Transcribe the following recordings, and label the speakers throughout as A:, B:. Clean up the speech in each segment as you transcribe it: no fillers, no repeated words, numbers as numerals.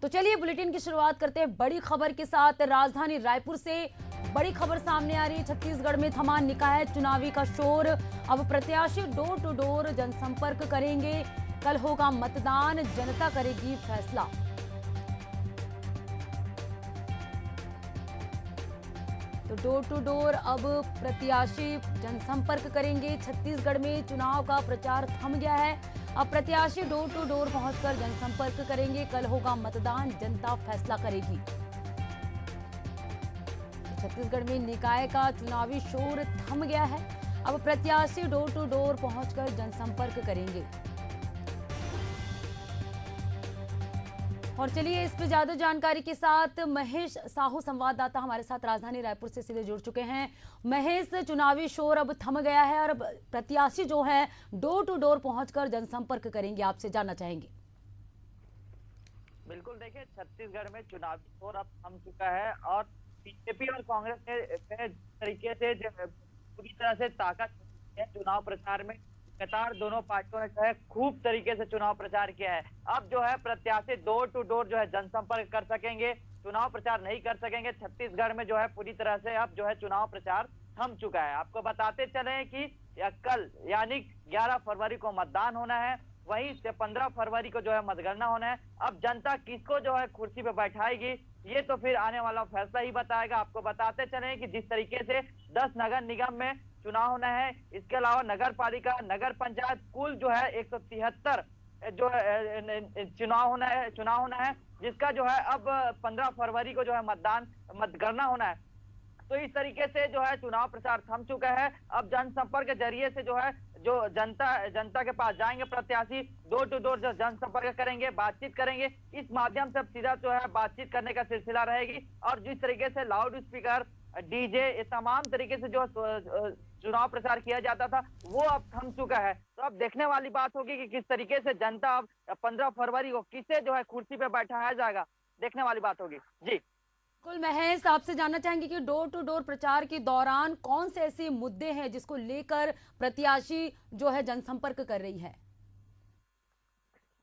A: तो चलिए बुलेटिन की शुरुआत करते हैं बड़ी खबर के साथ। राजधानी रायपुर से बड़ी खबर सामने आ रही है। छत्तीसगढ़ में थमा निकाय चुनावी का शोर। अब प्रत्याशी डोर टू डोर जनसंपर्क करेंगे। कल होगा मतदान, जनता करेगी फैसला। तो डोर टू डोर अब प्रत्याशी जनसंपर्क करेंगे। छत्तीसगढ़ में चुनाव का प्रचार थम गया है। अब प्रत्याशी डोर टू डोर पहुंचकर जनसंपर्क करेंगे। कल होगा मतदान, जनता फैसला करेगी। छत्तीसगढ़ में निकाय का चुनावी शोर थम गया है। अब प्रत्याशी डोर टू डोर पहुंचकर जनसंपर्क करेंगे। और चलिए इस पे ज्यादा जानकारी के साथ महेश साहू संवाददाता हमारे साथ राजधानी रायपुर से सीधे जुड़ चुके हैं। महेश, चुनावी शोर अब थम गया है और अब प्रत्याशी जो है डोर टू डोर पहुंचकर जनसंपर्क करेंगे, आपसे जानना चाहेंगे।
B: बिल्कुल, देखिए छत्तीसगढ़ में चुनावी शोर अब थम चुका है और बीजेपी और कांग्रेस ने तरीके से पूरी तरह से ताकत है चुनाव प्रचार में। लगातार दोनों पार्टियों ने जो है खूब तरीके से चुनाव प्रचार किया है। अब जो है प्रत्याशी डोर टू डोर जो है जनसंपर्क कर सकेंगे, चुनाव प्रचार नहीं कर सकेंगे। छत्तीसगढ़ में जो है पूरी तरह से अब जो है चुनाव प्रचार थम चुका है। आपको बताते चले कि कल यानी 11 फरवरी को मतदान होना है, वहीं से 15 फरवरी को जो है मतगणना होना है। अब जनता किसको जो है कुर्सी पे बैठाएगी ये तो फिर आने वाला फैसला ही बताएगा। आपको बताते चले कि जिस तरीके से 10 नगर निगम में चुनाव होना है, इसके अलावा नगर पालिका, नगर पंचायत, कुल जो है 173 जो है चुनाव होना है, जिसका जो है अब 15 फरवरी को जो है मतगणना होना है। तो इस तरीके से जो है चुनाव प्रचार थम चुका है। अब जनसंपर्क के जरिए से जो है जो जनता के पास जाएंगे प्रत्याशी, डोर टू डोर जो जनसंपर्क करेंगे, बातचीत करेंगे। इस माध्यम से अब सीधा जो है बातचीत करने का सिलसिला रहेगी। और जिस तरीके से लाउड स्पीकर, डीजे, ये तमाम तरीके से जो चुनाव प्रचार किया जाता था वो अब थम चुका है। तो अब देखने वाली बात होगी कि किस तरीके से जनता अब 15 फरवरी को किसे जो है कुर्सी पे बैठाया जाएगा, देखने वाली बात होगी। जी
A: कुल महेश, आपसे जानना चाहेंगे कि डोर टू डोर प्रचार के दौरान कौन से ऐसे मुद्दे हैं जिसको लेकर प्रत्याशी जो है जनसंपर्क कर रही है।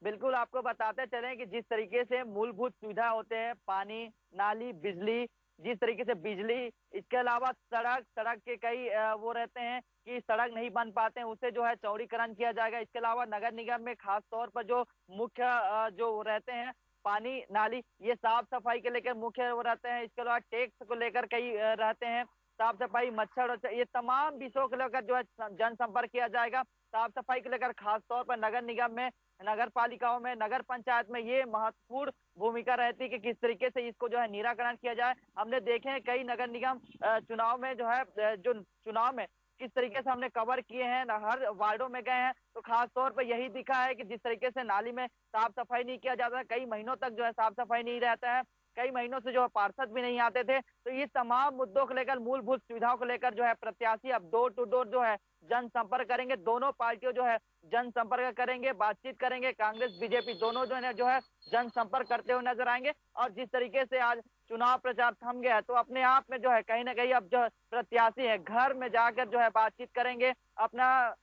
B: बिल्कुल, आपको बताते चलें कि जिस तरीके से मूलभूत सुविधा होते हैं, पानी, नाली, बिजली, जिस तरीके से बिजली, इसके अलावा सड़क के कई वो रहते हैं कि सड़क नहीं बन पाते हैं, उसे जो है चौड़ीकरण किया जाएगा। इसके अलावा नगर निगम में खास तौर पर जो मुख्य जो रहते हैं, पानी, नाली, ये साफ सफाई के लेकर मुख्य वो रहते हैं। इसके अलावा टैक्स को लेकर कई रहते हैं, साफ सफाई, मच्छर, ये तमाम विषयों को लेकर जो है जनसंपर्क किया जाएगा। साफ सफाई को लेकर खास तौर पर नगर निगम में, नगर पालिकाओं में, नगर पंचायत में ये महत्वपूर्ण भूमिका रहती है कि किस तरीके से इसको जो है निराकरण किया जाए। हमने देखे हैं कई नगर निगम चुनाव में जो है जो चुनाव में किस तरीके से हमने कवर किए हैं, हर वार्डों में गए हैं, तो खास तौर पर यही दिखा है कि जिस तरीके से नाली में साफ सफाई नहीं किया जाता है, कई महीनों तक जो है साफ सफाई नहीं रहता है, कई महीनों से जो है पार्षद भी नहीं आते थे। तो ये तमाम मुद्दों को लेकर, मूलभूत सुविधाओं को लेकर जो है प्रत्याशी अब डोर टू डोर जो है जनसंपर्क करेंगे। दोनों पार्टियों जो है जनसंपर्क करेंगे, बातचीत करेंगे। कांग्रेस बीजेपी दोनों जो है जनसंपर्क करते हुए नजर आएंगे। और जिस तरीके से आज चुनाव प्रचार थम गया है, तो अपने आप में जो है कहीं ना कहीं अब जो प्रत्याशी है घर में जाकर जो है बातचीत करेंगे, अपना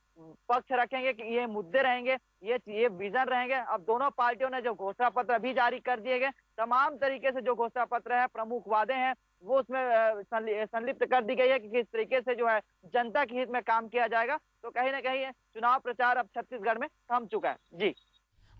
B: पक्ष रखेंगे कि ये मुद्दे रहेंगे, ये विजन रहेंगे। अब दोनों पार्टियों ने जो घोषणा पत्र अभी जारी कर दिए गए, तमाम तरीके से जो घोषणा पत्र है, प्रमुख वादे हैं, वो उसमें संलिप्त कर दी गई है कि किस तरीके से जो है जनता के हित में काम किया जाएगा। तो कहीं ना कहीं चुनाव प्रचार अब छत्तीसगढ़ में थम चुका है। जी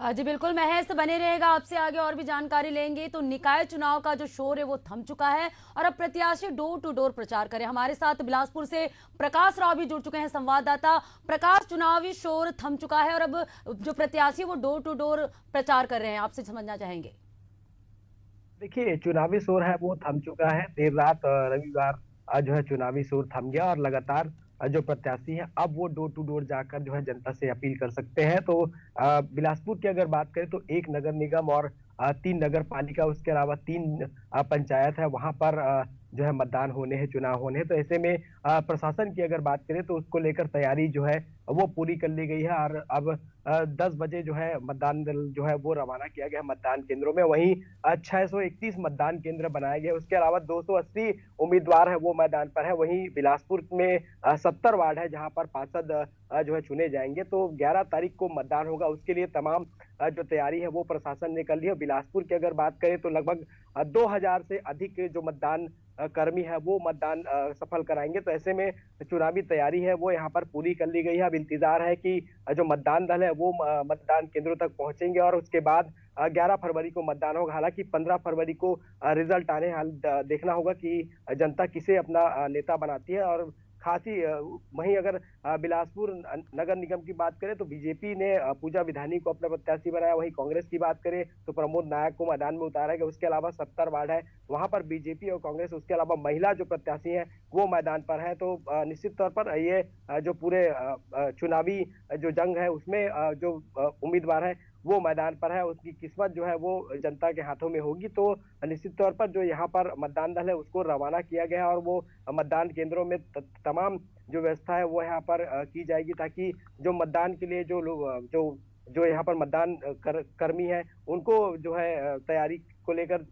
A: जी बिल्कुल महेश, बने रहेगा, आपसे आगे और भी जानकारी लेंगे। तो निकाय चुनाव का जो शोर है वो थम चुका है और अब प्रत्याशी डोर टू डोर प्रचार करें। हमारे साथ बिलासपुर से प्रकाश राव भी जुड़ चुके हैं, संवाददाता। प्रकाश, चुनावी शोर थम चुका है और अब जो प्रत्याशी वो डोर टू डोर प्रचार कर रहे हैं, आपसे समझना चाहेंगे।
C: देखिए, चुनावी शोर है वो थम चुका है। देर रात रविवार जो है चुनावी शोर थम गया और लगातार जो प्रत्याशी है अब वो डोर टू डोर जाकर जो है जनता से अपील कर सकते हैं। तो बिलासपुर की अगर बात करें तो 1 नगर निगम और 3 नगर पालिका, उसके अलावा 3 पंचायत है, वहां पर जो है मतदान होने हैं, चुनाव होने हैं। तो ऐसे में प्रशासन की अगर बात करें तो उसको लेकर तैयारी जो है वो पूरी कर ली गई है और अब 10 बजे जो है मतदान दल जो है वो रवाना किया गया मतदान केंद्रों में। वहीं 631 मतदान केंद्र बनाए गए, उसके अलावा 280 उम्मीदवार है वो मैदान पर है। वहीं बिलासपुर में 70 वार्ड है जहां पर पार्षद जो है चुने जाएंगे। तो 11 तारीख को मतदान होगा, उसके लिए तमाम जो तैयारी है वो प्रशासन ने कर ली है। बिलासपुर की अगर बात करें तो लगभग 2000 से अधिक जो मतदान कर्मी है वो मतदान सफल कराएंगे। तो ऐसे में चुनावी तैयारी है वो यहाँ पर पूरी कर ली गई है। अब इंतजार है कि जो मतदान दल है वो मतदान केंद्रों तक पहुंचेंगे और उसके बाद 11 फरवरी को मतदान होगा। हालांकि 15 फरवरी को रिजल्ट आने देखना होगा कि जनता किसे अपना नेता बनाती है। और खासी वहीं अगर बिलासपुर नगर निगम की बात करें तो बीजेपी ने पूजा विधानी को अपना प्रत्याशी बनाया। वहीं कांग्रेस की बात करें तो प्रमोद नायक को मैदान में उतारा गया। उसके अलावा 70 वार्ड है वहां पर बीजेपी और कांग्रेस, उसके अलावा महिला जो प्रत्याशी है वो मैदान पर है। तो निश्चित तौर पर ये जो पूरे चुनावी जो जंग है उसमें जो उम्मीदवार है वो मैदान पर है, उसकी किस्मत जो है वो जनता के हाथों में होगी। तो निश्चित तौर पर जो यहाँ पर मतदान दल है उसको रवाना किया गया है और वो मतदान केंद्रों में तमाम जो व्यवस्था है वो यहाँ पर की जाएगी, ताकि जो मतदान के लिए जो लोग जो यहाँ पर मतदान कर्मी है उनको जो है तैयारी को लेकर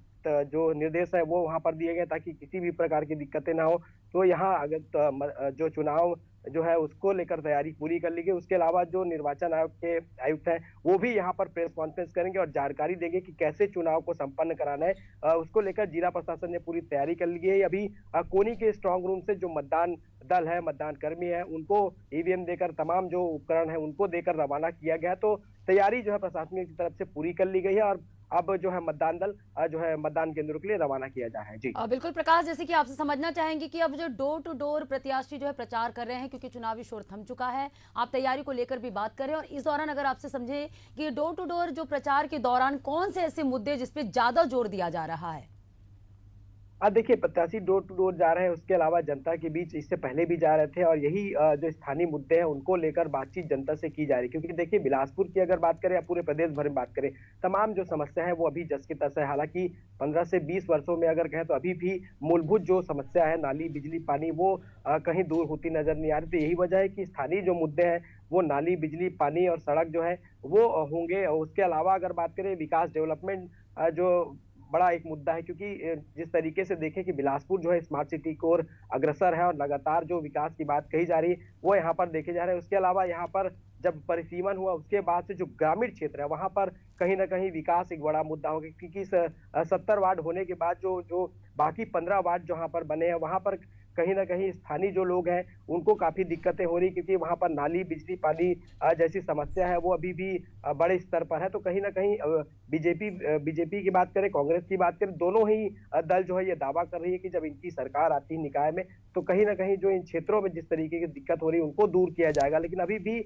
C: जो निर्देश है वो वहां पर दिए गए, ताकि किसी भी प्रकार की दिक्कतें ना हो। तो यहाँ अगर जो चुनाव जो है उसको लेकर तैयारी पूरी कर ली गई। उसके अलावा जो निर्वाचन आयोग के आयुक्त हैं वो भी यहाँ पर प्रेस कॉन्फ्रेंस करेंगे और जानकारी देंगे कि कैसे चुनाव को संपन्न कराना है। उसको लेकर जिला प्रशासन ने पूरी तैयारी कर ली है। अभी कोनी के स्ट्रांग रूम से जो मतदान दल है, मतदान कर्मी है, उनको ईवीएम देकर, तमाम जो उपकरण है उनको देकर रवाना किया गया। तो तैयारी जो है प्रशासन की तरफ से पूरी कर ली गई है और अब जो है मतदान दल जो है मतदान केंद्रों के लिए रवाना किया जा रहा है। जी
A: बिल्कुल प्रकाश, जैसे कि आपसे समझना चाहेंगे कि अब जो डोर टू डोर प्रत्याशी जो है प्रचार कर रहे हैं, क्योंकि चुनावी शोर थम चुका है, आप तैयारी को लेकर भी बात कर रहे हैं, और इस दौरान अगर आपसे समझे कि डोर टू डोर जो प्रचार के दौरान कौन से ऐसे मुद्दे जिसपे ज्यादा जोर दिया जा रहा है?
C: देखिए, प्रत्याशी डोर टू डोर जा रहे हैं, उसके अलावा जनता के बीच इससे पहले भी जा रहे थे और यही जो स्थानीय मुद्दे हैं उनको लेकर बातचीत जनता से की जा रही है। क्योंकि देखिए, बिलासपुर की अगर बात करें या पूरे प्रदेश भर में बात करें, तमाम जो समस्या है वो अभी जस की तस है। हालांकि 15 से 20 वर्षों में अगर कहें तो अभी भी मूलभूत जो समस्या है, नाली, बिजली, पानी, वो कहीं दूर होती नजर नहीं आ रही। तो यही वजह है कि स्थानीय जो मुद्दे हैं वो नाली, बिजली, पानी और सड़क जो है वो होंगे। उसके अलावा अगर बात करें विकास, डेवलपमेंट जो बड़ा एक मुद्दा है, क्योंकि जिस तरीके से देखें कि बिलासपुर जो है स्मार्ट सिटी की ओर अग्रसर है और लगातार जो विकास की बात कही जा रही है वो यहाँ पर देखे जा रहे हैं। उसके अलावा यहाँ पर जब परिसीमन हुआ उसके बाद से जो ग्रामीण क्षेत्र है वहां पर कहीं ना कहीं विकास एक बड़ा मुद्दा होगा, क्योंकि 70 वार्ड होने के बाद जो जो बाकी 15 वार्ड जहाँ पर बने हैं वहां पर कहीं ना कहीं स्थानीय जो लोग हैं उनको काफी दिक्कतें हो रही, क्योंकि वहां पर नाली, बिजली, पानी जैसी समस्या है वो अभी भी बड़े स्तर पर है। तो कहीं ना कहीं बीजेपी की बात करें, कांग्रेस की बात करें, दोनों ही दल जो है ये दावा कर रही है कि जब इनकी सरकार आती है निकाय में तो कहीं ना कहीं जो इन क्षेत्रों में जिस तरीके की दिक्कत हो रही है उनको दूर किया जाएगा। लेकिन अभी भी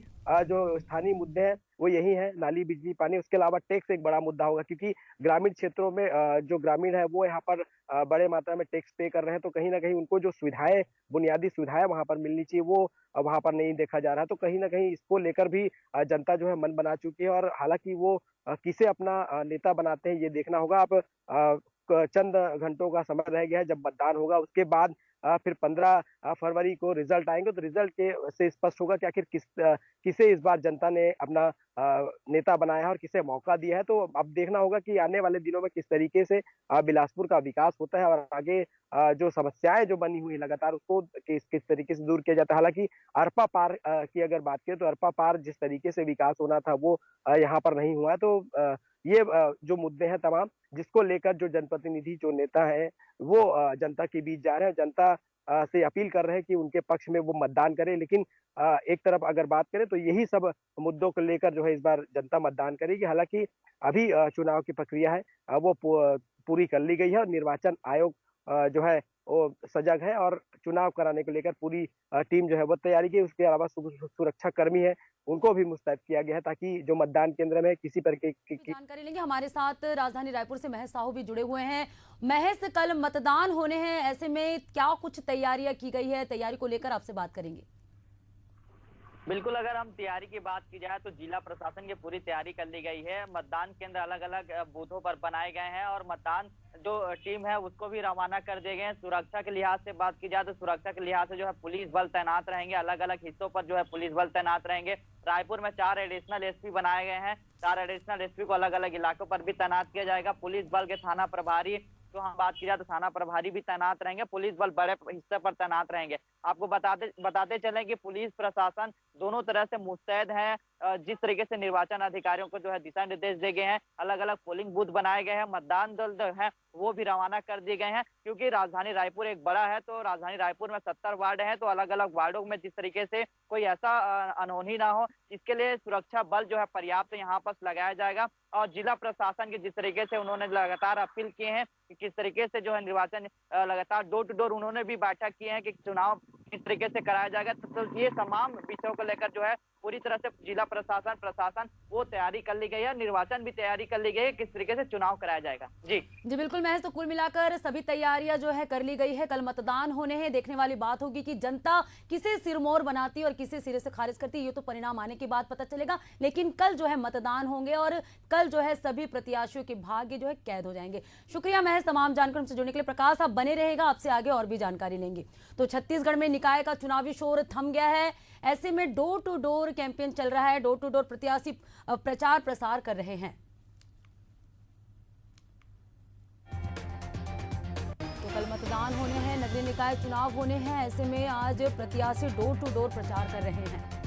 C: जो स्थानीय मुद्दे हैं वो यही है, नाली, बिजली, पानी। उसके अलावा टैक्स एक बड़ा मुद्दा होगा, क्योंकि ग्रामीण क्षेत्रों में जो ग्रामीण है वो यहाँ पर बड़े मात्रा में टैक्स पे कर रहे हैं। तो कहीं ना कहीं उनको जो सुविधाएं, बुनियादी सुविधाएं वहां पर मिलनी चाहिए वो वहां पर नहीं देखा जा रहा है। तो कहीं ना कहीं इसको लेकर भी जनता जो है मन बना चुकी है। और हालांकि वो किसे अपना नेता बनाते हैं ये देखना होगा। अब चंद घंटों का समय रह गया है, जब मतदान होगा उसके बाद फिर 15 फरवरी को रिजल्ट आएंगे। तो रिजल्ट के से स्पष्ट होगा कि आखिर किसे इस बार जनता ने अपना नेता बनाया है और किसे मौका दिया है। तो अब देखना होगा कि आने वाले दिनों में किस तरीके से बिलासपुर का विकास होता है और आगे जो समस्याएं जो बनी हुई लगातार उसको किस तरीके से दूर किया जाता है। हालांकि अरपा पार की अगर बात करें तो अरपा पार जिस तरीके से विकास होना था वो यहाँ पर नहीं हुआ है। तो ये जो मुद्दे हैं तमाम, जिसको लेकर जो जनप्रतिनिधि, जो नेता है वो जनता के बीच जा रहे हैं, जनता से अपील कर रहे हैं कि उनके पक्ष में वो मतदान करें। लेकिन एक तरफ अगर बात करें तो यही सब मुद्दों को लेकर जो है इस बार जनता मतदान करेगी। हालांकि अभी चुनाव की प्रक्रिया है वो पूरी कर ली गई है और निर्वाचन आयोग जो है वो सजग है और चुनाव कराने को लेकर पूरी टीम जो है वो तैयारी की। उसके अलावा सुरक्षा कर्मी है उनको भी मुस्तैद किया गया है, ताकि जो मतदान केंद्र में किसी प्रकार की
A: जानकारी लेंगे। हमारे साथ राजधानी रायपुर से महेश साहू भी जुड़े हुए हैं। महेश, कल मतदान होने हैं, ऐसे में क्या कुछ तैयारियां की गई है, तैयारी को लेकर आपसे बात करेंगे।
B: बिल्कुल, अगर हम तैयारी की बात की जाए तो जिला प्रशासन की पूरी तैयारी कर ली गई है। मतदान केंद्र अलग अलग बूथों पर बनाए गए हैं और मतदान जो टीम है उसको भी रवाना कर दिए गए हैं। सुरक्षा के लिहाज से बात की जाए तो सुरक्षा के लिहाज से जो है पुलिस बल तैनात रहेंगे, अलग अलग हिस्सों पर जो है पुलिस बल तैनात रहेंगे। रायपुर में 4 एडिशनल एसपी बनाए गए हैं, 4 एडिशनल एसपी को अलग अलग इलाकों पर भी तैनात किया जाएगा। पुलिस बल के थाना प्रभारी तो हम बात की जाए तो थाना प्रभारी भी तैनात रहेंगे, पुलिस बल बड़े हिस्से पर तैनात रहेंगे। आपको बताते चलें कि पुलिस प्रशासन दोनों तरह से मुस्तैद है। जिस तरीके से निर्वाचन अधिकारियों को जो है दिशा निर्देश दिए गए हैं, अलग अलग पोलिंग बूथ बनाए गए हैं, मतदान दल जो है वो भी रवाना कर दिए गए हैं। क्योंकि राजधानी रायपुर एक बड़ा है, तो राजधानी रायपुर में 70 वार्ड हैं, तो अलग अलग वार्डों में जिस तरीके से कोई ऐसा अनहोनी ना हो, इसके लिए सुरक्षा बल जो है पर्याप्त यहाँ पर लगाया जाएगा। और जिला प्रशासन के जिस तरीके से उन्होंने लगातार अपील किए हैं कि किस तरीके से जो है निर्वाचन लगातार डोर टू डोर उन्होंने भी बैठक की है कि चुनाव किस तरीके से कराया जाएगा। तो ये तमाम विषयों को लेकर जो है पूरी तरह से जिला प्रशासन वो तैयारी कर ली गई है, निर्वाचन भी तैयारी कर ली गई है, किस तरीके से चुनाव कराया जाएगा। जी
A: बिल्कुल महज, तो कुल मिलाकर सभी तैयारियां जो है कर ली गई है। कल मतदान होने हैं, देखने वाली बात होगी कि जनता किसे सिरमौर बनाती है और किसे सिरे से खारिज करती है, ये तो परिणाम आने के बाद पता चलेगा। लेकिन कल जो है मतदान होंगे और कल जो है सभी प्रत्याशियों के भाग्य जो है कैद हो जाएंगे। शुक्रिया महज तमाम जानकारी से जुड़ने के लिए। प्रकाश आप बने रहेगा, आपसे आगे और भी जानकारी लेंगे। तो छत्तीसगढ़ में निकाय का चुनावी शोर थम गया है, ऐसे में डोर टू डोर कैंपेन चल रहा है, डोर टू डोर प्रत्याशी प्रचार प्रसार कर रहे हैं। तो कल मतदान होने हैं, नगरीय निकाय चुनाव होने हैं, ऐसे में आज प्रत्याशी डोर टू डोर प्रचार कर रहे हैं।